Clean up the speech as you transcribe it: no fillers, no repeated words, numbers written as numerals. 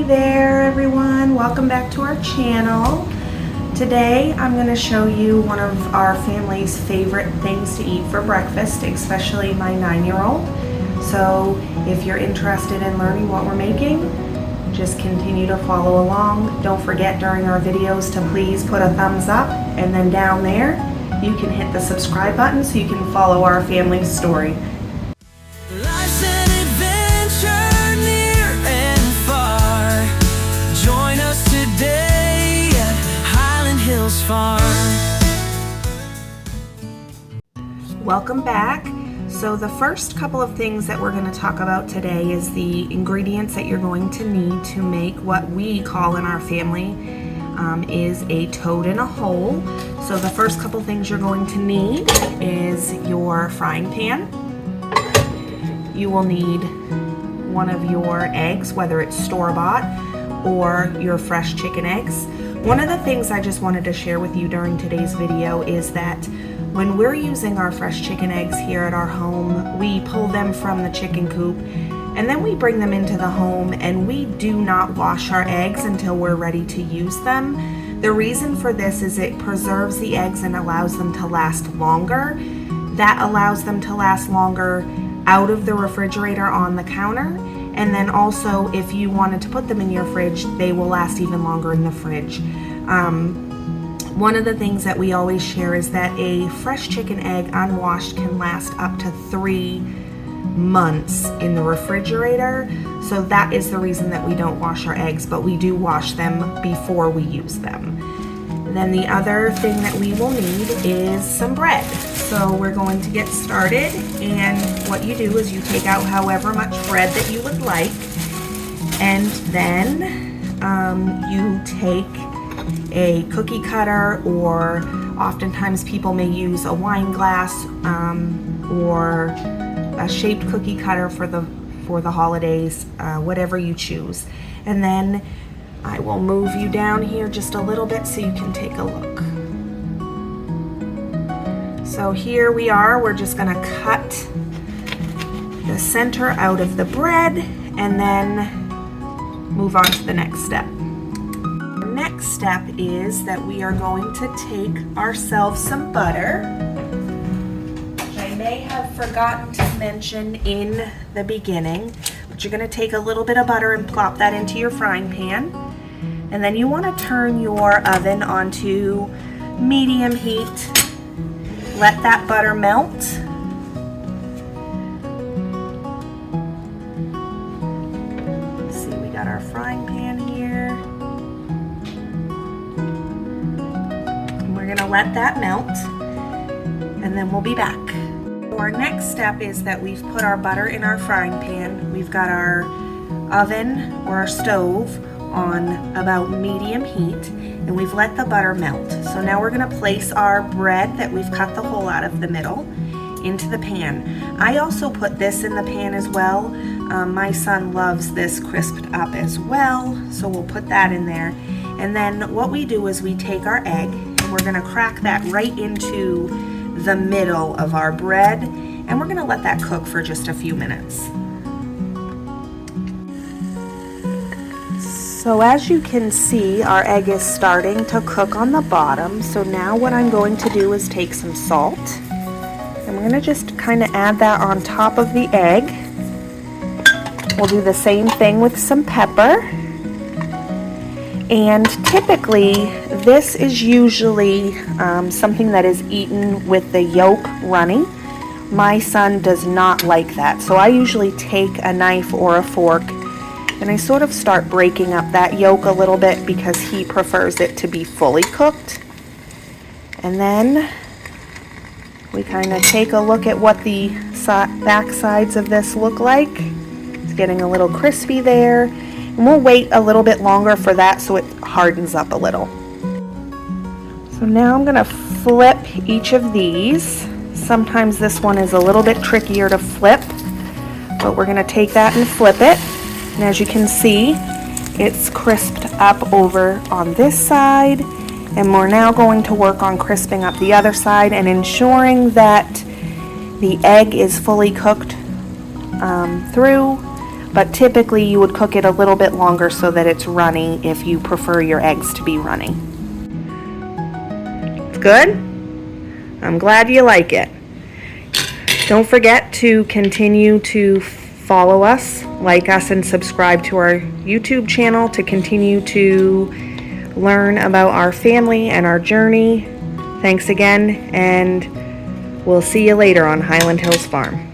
Hey there everyone, welcome back to our channel. Today I'm going to show you one of our family's favorite things to eat for breakfast, especially my 9-year-old. So if you're interested in learning what we're making, just continue to follow along. Don't forget during our videos to please put a thumbs up, and then down there you can hit the subscribe button so you can follow our family's story. Life's an adventure near and far. Join us today at Highland Hills Farm. Welcome back. So the first couple of things that we're going to talk about today is the ingredients that you're going to need to make what we call in our family is a toad in a hole. So the first couple things you're going to need is your frying pan. You will need one of your eggs, whether it's store-bought or your fresh chicken eggs. One of the things I just wanted to share with you during today's video is that when we're using our fresh chicken eggs here at our home, we pull them from the chicken coop and then we bring them into the home, and we do not wash our eggs until we're ready to use them. The reason for this is it preserves the eggs and allows them to last longer. That allows them to last longer out of the refrigerator on the counter, and then also if you wanted to put them in your fridge, they will last even longer in the fridge. One of the things that we always share is that a fresh chicken egg unwashed can last up to 3 months in the refrigerator. So that is the reason that we don't wash our eggs, but we do wash them before we use them. Then the other thing that we will need is some bread. So we're going to get started, and what you do is you take out however much bread that you would like, and then you take a cookie cutter, or oftentimes people may use a wine glass or a shaped cookie cutter for the holidays, whatever you choose. And then I will move you down here just a little bit so you can take a look. So here we are, we're just gonna cut the center out of the bread and then move on to the next step. The next step is that we are going to take ourselves some butter. I may have forgotten to mention in the beginning, but you're gonna take a little bit of butter and plop that into your frying pan. And then you want to turn your oven onto medium heat. Let that butter melt. See, we got our frying pan here. And we're going to let that melt, and then we'll be back. Our next step is that we've put our butter in our frying pan. We've got our oven or our stove on about medium heat, and we've let the butter melt. So now we're going to place our bread that we've cut the hole out of the middle into the pan. I also put this in the pan as well. My son loves this crisped up as well, so we'll put that in there. And then what we do is we take our egg and we're going to crack that right into the middle of our bread, and we're going to let that cook for just a few minutes. So as you can see, our egg is starting to cook on the bottom. So now what I'm going to do is take some salt, and we're going to just kind of add that on top of the egg. We'll do the same thing with some pepper. And typically this is usually something that is eaten with the yolk running. My son does not like that, so I usually take a knife or a fork and I sort of start breaking up that yolk a little bit because he prefers it to be fully cooked. And then we kind of take a look at what the back sides of this look like. It's getting a little crispy there. And we'll wait a little bit longer for that so it hardens up a little. So now I'm going to flip each of these. Sometimes this one is a little bit trickier to flip, but we're going to take that and flip it. And as you can see, it's crisped up over on this side, and we're now going to work on crisping up the other side and ensuring that the egg is fully cooked through. but typically you would cook it a little bit longer so that it's runny if you prefer your eggs to be runny. It's good? I'm glad you like it. Don't forget to continue to follow us, like us, and subscribe to our YouTube channel to continue to learn about our family and our journey. Thanks again, and we'll see you later on Highland Hills Farm.